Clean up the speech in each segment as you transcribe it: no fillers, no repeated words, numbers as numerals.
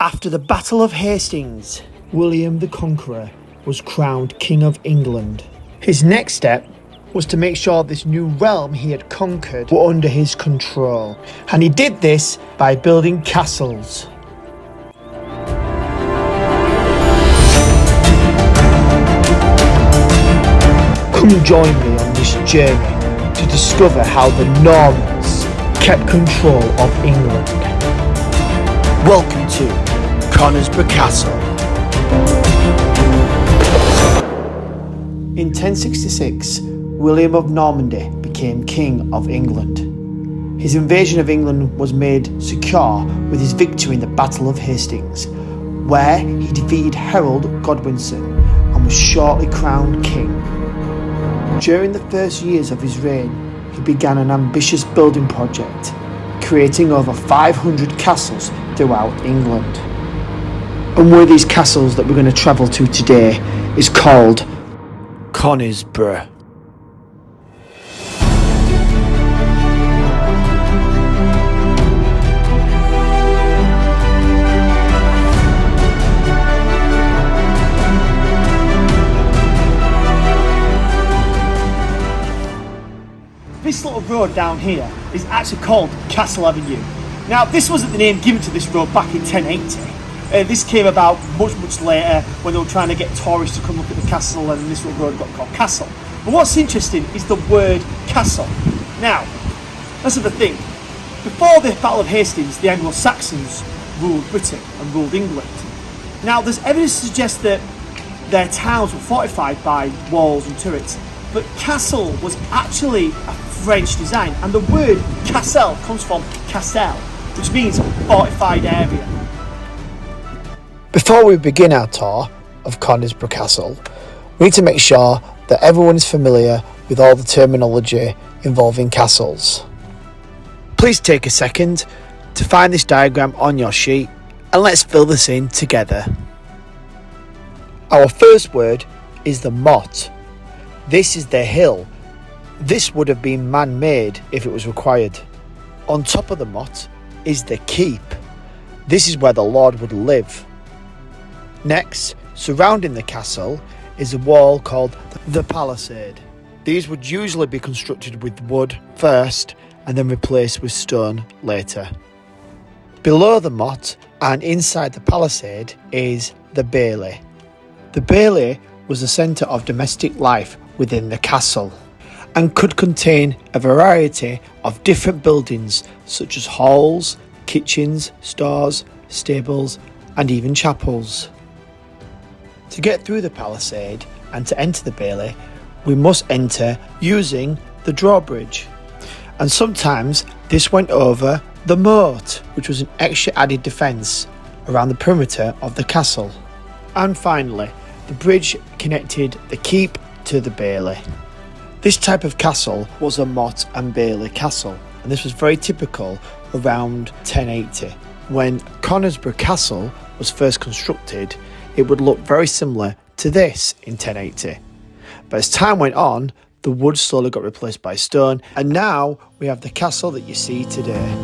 After the Battle of Hastings, William the Conqueror was crowned King of England. His next step was to make sure this new realm he had conquered were under his control, and he did this by building castles. Come join me on this journey to discover how the Normans kept control of England. Welcome to Conisbrough Castle. In 1066, William of Normandy became King of England. His invasion of England was made secure with his victory in the Battle of Hastings, where he defeated Harold Godwinson and was shortly crowned king. During the first years of his reign, he began an ambitious building project, creating over 500 castles throughout England. And one of these castles that we're going to travel to today is called Conisbrough. This little road down here is actually called Castle Avenue. Now, this wasn't the name given to this road back in 1080. This came about much later when they were trying to get tourists to come look at the castle, and this little road got called Castle. But what's interesting is the word castle. Now, let's have a think. Before the Battle of Hastings, the Anglo-Saxons ruled Britain and ruled England. Now, there's evidence to suggest that their towns were fortified by walls and turrets, but castle was actually a French design, and the word castle comes from castel, which means fortified area. Before we begin our tour of Conisbrough Castle, we need to make sure that everyone is familiar with all the terminology involving castles. Please take a second to find this diagram on your sheet and let's fill this in together. Our first word is the motte. This is the hill. This would have been man-made if it was required. On top of the motte is the keep. This is where the Lord would live. Next, surrounding the castle is a wall called the palisade. These would usually be constructed with wood first and then replaced with stone later. Below the motte and inside the palisade is the bailey. The bailey was the centre of domestic life within the castle and could contain a variety of different buildings such as halls, kitchens, stores, stables and even chapels. To get through the palisade and to enter the bailey, we must enter using the drawbridge. And sometimes this went over the moat, which was an extra added defence around the perimeter of the castle. And finally, the bridge connected the keep to the bailey. This type of castle was a motte and bailey castle, and this was very typical around 1080. When Conisbrough Castle was first constructed, it would look very similar to this in 1080. But as time went on, the wood slowly got replaced by stone, and now we have the castle that you see today.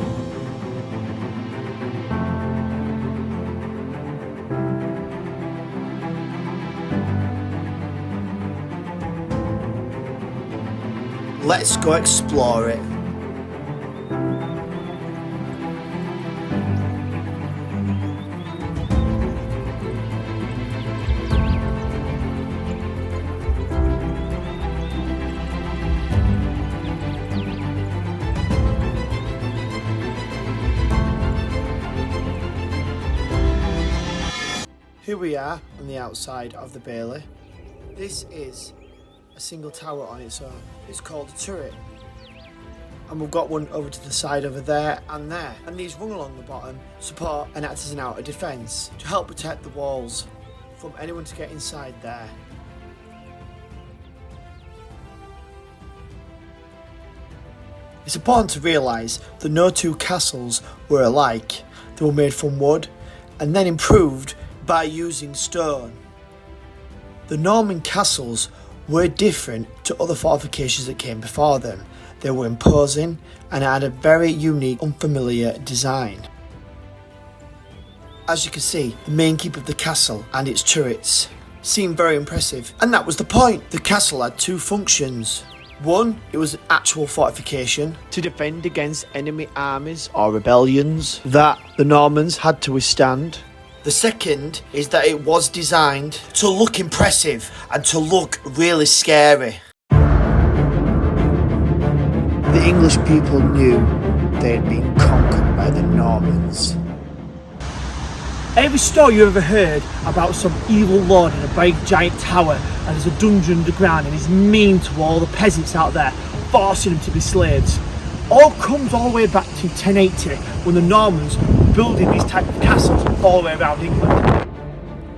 Let's go explore it. Here we are on the outside of the bailey. This is a single tower on its own. It's called a turret. And we've got one over to the side over there and there. And these rung along the bottom support and act as an outer defence to help protect the walls from anyone to get inside there. It's important to realise that no two castles were alike. They were made from wood and then improved by using stone. The Norman castles were different to other fortifications that came before them. They were imposing and had a very unique, unfamiliar design. As you can see, the main keep of the castle and its turrets seemed very impressive. And that was the point. The castle had two functions. One, it was an actual fortification to defend against enemy armies or rebellions that the Normans had to withstand. The second is that it was designed to look impressive and to look really scary. The English people knew they had been conquered by the Normans. Every story you ever heard about some evil lord in a big giant tower and there's a dungeon underground and he's mean to all the peasants out there, forcing them to be slaves, all comes all the way back to 1080 when the Normans were building these type of castles all the way around England.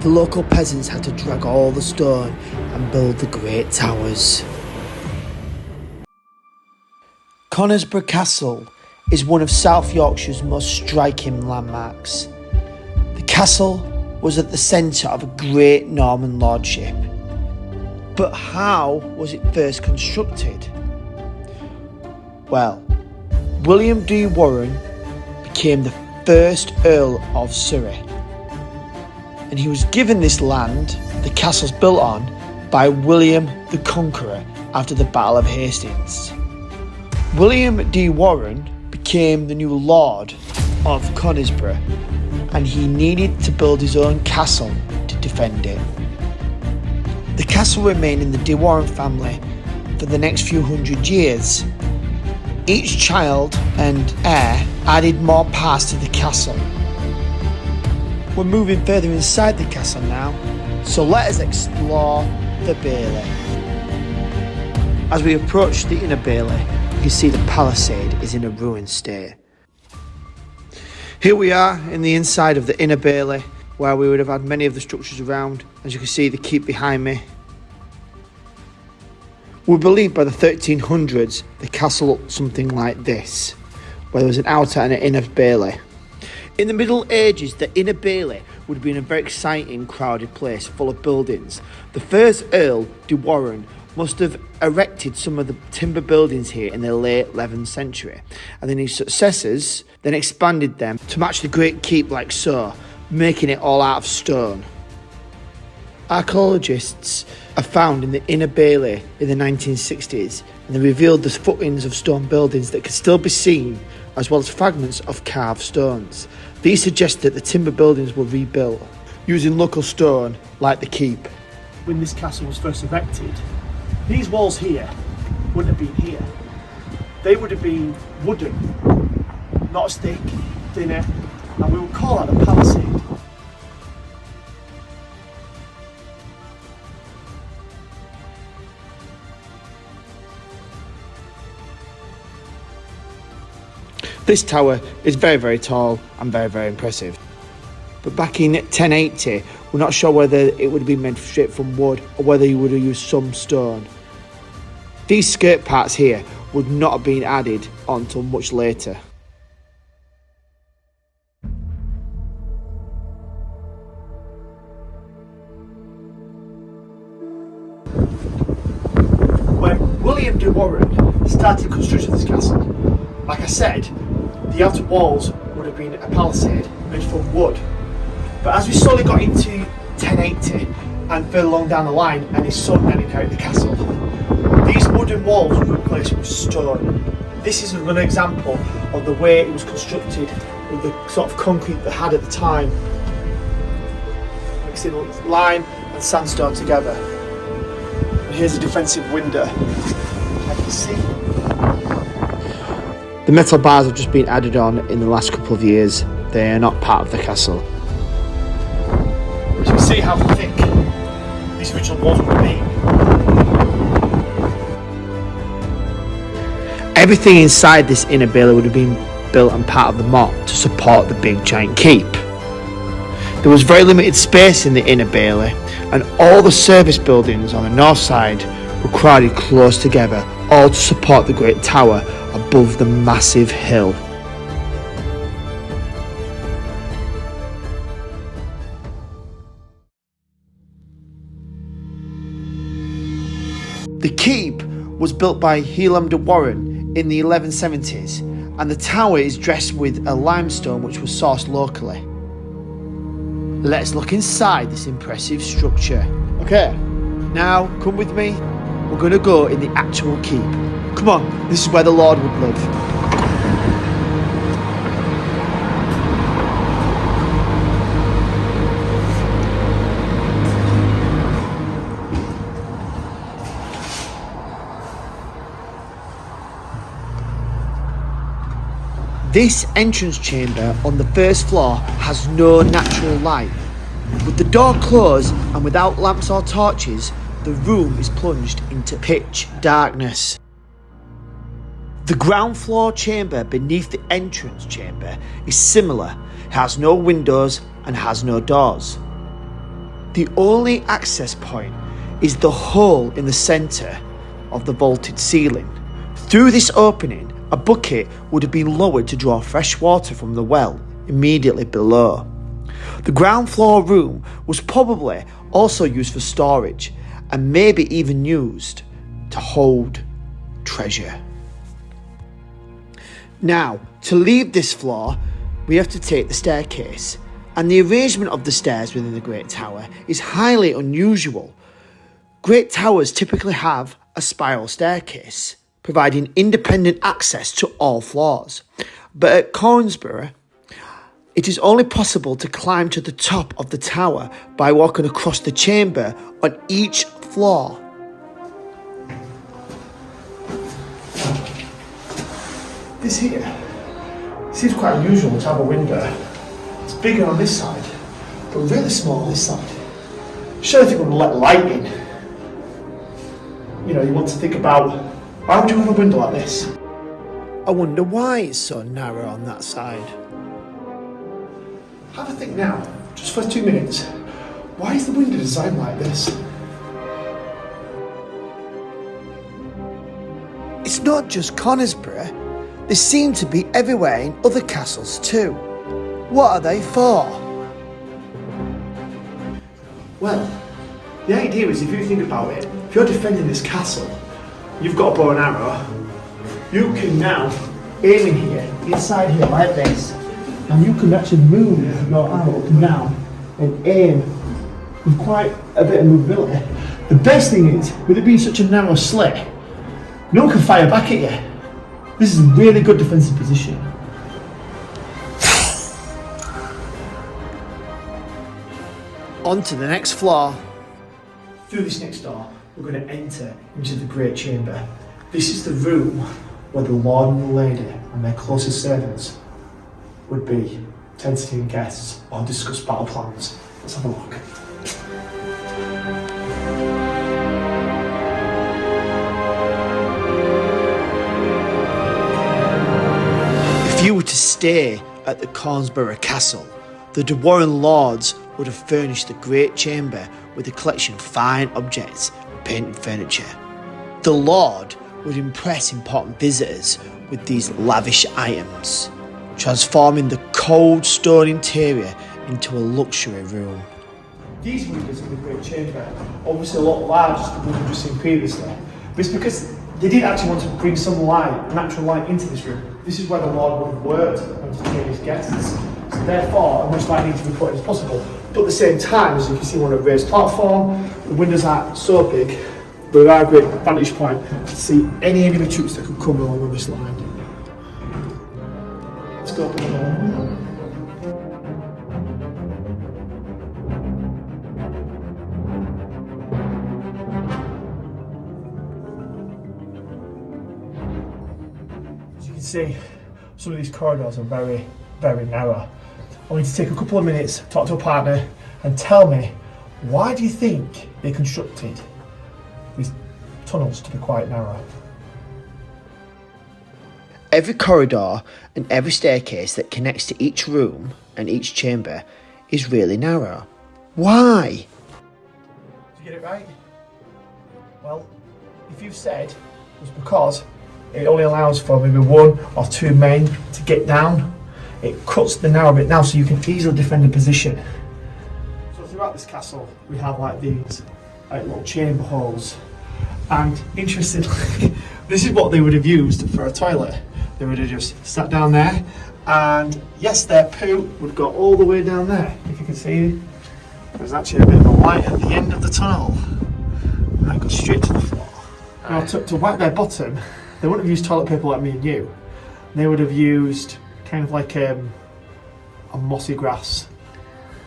The local peasants had to drag all the stone and build the great towers. Conisbrough Castle is one of South Yorkshire's most striking landmarks. The castle was at the centre of a great Norman lordship. But how was it first constructed? Well, William de Warenne became the first Earl of Surrey, and he was given this land the castle's built on by William the Conqueror after the Battle of Hastings. William de Warenne became the new Lord of Conisbrough, and he needed to build his own castle to defend it. The castle remained in the de Warenne family for the next few hundred years. Each child and heir added more parts to the castle. We're moving further inside the castle now, so let us explore the bailey. As we approach the inner bailey, you can see the palisade is in a ruined state. Here we are in the inside of the inner bailey, where we would have had many of the structures around. As you can see, the keep behind me. We believe by the 1300s the castle looked something like this, where there was an outer and an inner bailey. In the Middle Ages, the inner bailey would have been a very exciting, crowded place full of buildings. The first Earl de Warenne must have erected some of the timber buildings here in the late 11th century, and then his successors then expanded them to match the great keep like so, making it all out of stone. Archaeologists have found in the inner bailey in the 1960s, and they revealed the footings of stone buildings that could still be seen, as well as fragments of carved stones. These suggest that the timber buildings were rebuilt using local stone like the keep. When this castle was first erected, these walls here wouldn't have been here. They would have been wooden, not as thick, thinner, and we would call that a palisade. This tower is very, very tall and very, very impressive. But back in 1080, we're not sure whether it would have been made straight from wood or whether you would have used some stone. These skirt parts here would not have been added on until much later. When William de Warenne started construction of this castle, like I said, the outer walls would have been a palisade made from wood. But as we slowly got into 1080 and further along down the line, and his son then inherited the castle, these wooden walls were replaced with stone. This is another example of the way it was constructed with the sort of concrete they had at the time, mixing lime and sandstone together. And here's a defensive window. I can see. The metal bars have just been added on in the last couple of years. They are not part of the castle. So you can see how thick these original walls would have been. Everything inside this inner bailey would have been built and part of the moat to support the big giant keep. There was very limited space in the inner bailey, and all the service buildings on the north side were crowded close together, all to support the great tower above the massive hill. The keep was built by William de Warenne in the 1170s, and the tower is dressed with a limestone which was sourced locally. let's look inside this impressive structure. Okay, now come with me. We're going to go in the actual keep. Come on, this is where the Lord would live. This entrance chamber on the first floor has no natural light. With the door closed and without lamps or torches, the room is plunged into pitch darkness. The ground floor chamber beneath the entrance chamber is similar, has no windows and has no doors. The only access point is the hole in the centre of the vaulted ceiling. Through this opening, a bucket would have been lowered to draw fresh water from the well immediately below. The ground floor room was probably also used for storage and maybe even used to hold treasure. Now, to leave this floor, we have to take the staircase, and the arrangement of the stairs within the Great Tower is highly unusual. Great towers typically have a spiral staircase, providing independent access to all floors. But at Conisbrough, it is only possible to climb to the top of the tower by walking across the chamber on each floor. This here seems quite unusual to have a window. It's bigger on this side, but really small on this side. Sure, if you want to let light in, you want to think about, why would you have a window like this? I wonder why it's so narrow on that side. Have a think now, just for 2 minutes. Why is the window designed like this? It's not just Conisbrough. They seem to be everywhere in other castles too. What are they for? Well, the idea is, if you think about it, if you're defending this castle, you've got a bow and arrow, you can now aim in here, inside here like this, and you can actually move your arrow up and down and aim with quite a bit of movability. The best thing is, with it being such a narrow slit, no one can fire back at you. This is a really good defensive position. On to the next floor. Through this next door, we're going to enter into the Great Chamber. This is the room where the Lord and the Lady and their closest servants would be to entertain guests or discuss battle plans. Let's have a look. If you were to stay at the Conisbrough Castle, the De Warenne lords would have furnished the Great Chamber with a collection of fine objects and painted furniture. The Lord would impress important visitors with these lavish items, transforming the cold stone interior into a luxury room. These windows in the Great Chamber are obviously a lot larger than the ones we've just seen previously, but it's because they did actually want to bring some light, natural light, into this room. This is where the Lord would have worked and entertained his guests. So therefore, as much light needs to be put in as possible. But at the same time, as you can see, we're on a raised platform. The windows aren't so big, but they are a great vantage point to see any enemy troops that could come along on this line. Let's go up the door. As you can see, some of these corridors are very, very narrow. I want you to take a couple of minutes, talk to a partner, and tell me, why do you think they constructed these tunnels to be quite narrow? Every corridor and every staircase that connects to each room and each chamber is really narrow. Why? Did you get it right? Well, if you've said it's because it only allows for maybe 1 or 2 men to get down, it cuts the narrow bit now so you can easily defend a position. So throughout this castle, we have like these little chamber holes. And interestingly, this is what they would have used for a toilet. They would have just sat down there, and yes, their poo would go all the way down there, if you can can see there's actually a bit of a light at the end of the tunnel. And that goes straight to the floor. Now, to wipe their bottom, they wouldn't have used toilet paper like me and you. They would have used kind of like a mossy grass.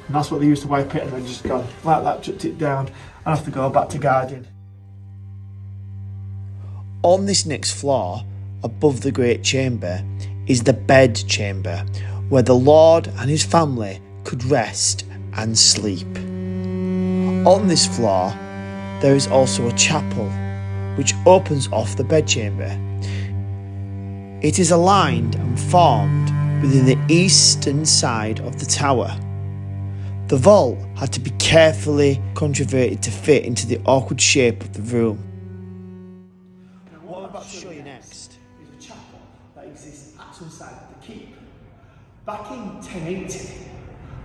And that's what they used to wipe it, and then just gone like that, chucked it down, and have to go back to guarding. On this next floor, above the Great Chamber, is the bed chamber, where the Lord and his family could rest and sleep. On this floor, there is also a chapel, which opens off the bedchamber. It is aligned and formed within the eastern side of the tower. The vault had to be carefully contrivated to fit into the awkward shape of the room. What I'm about to show you next is a chapel that exists outside the keep. Back in 1080,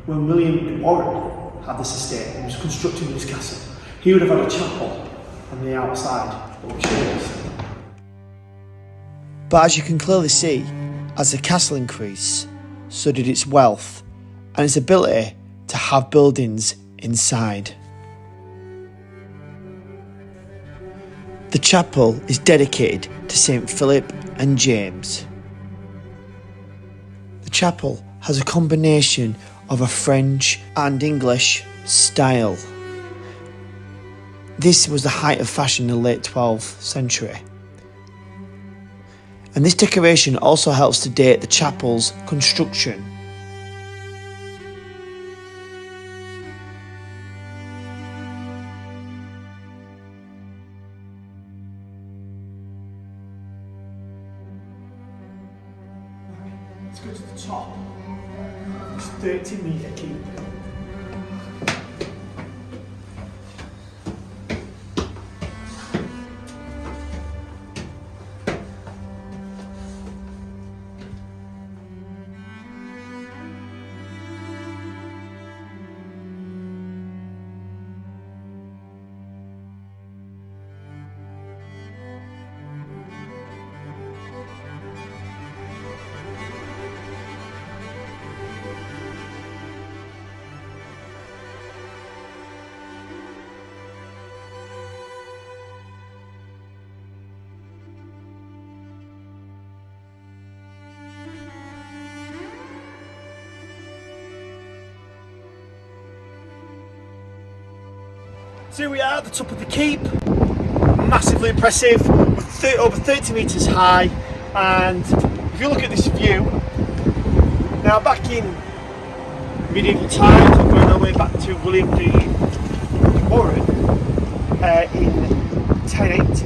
when William de Warren had this estate and was constructing this castle, he would have had a chapel on the outside that would show us. But as you can clearly see, as the castle increased, so did its wealth and its ability to have buildings inside. The chapel is dedicated to St. Philip and James. The chapel has a combination of a French and English style. This was the height of fashion in the late 12th century. And this decoration also helps to date the chapel's construction. Let's go to the top. It's 30-metre keep. So here we are at the top of the keep, massively impressive, over 30 metres high, and if you look at this view, now back in medieval times, I'm going all the way back to William de Warren in 1080,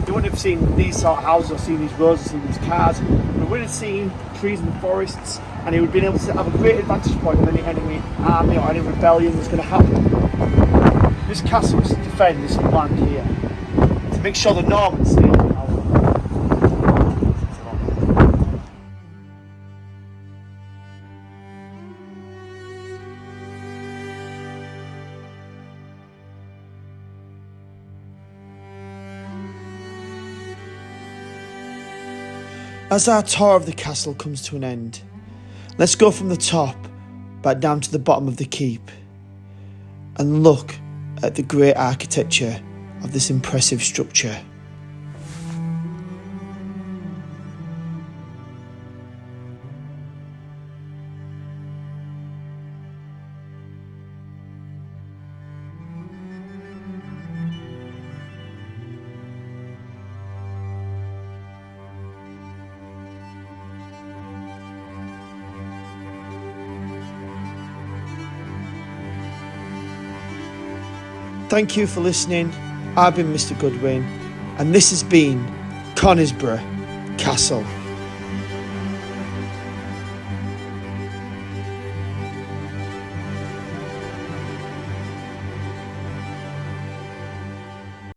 you wouldn't have seen these sort of houses or seen these roads or seen these cars, we would have seen trees and forests, and he would have been able to have a great advantage point on any enemy army or any rebellion that's going to happen. This castle was to defend this land here, to make sure the Normans stay in power. As our tour of the castle comes to an end, let's go from the top back down to the bottom of the keep and look at the great architecture of this impressive structure. Thank you for listening. I've been Mr. Goodwin, and this has been Conisbrough Castle.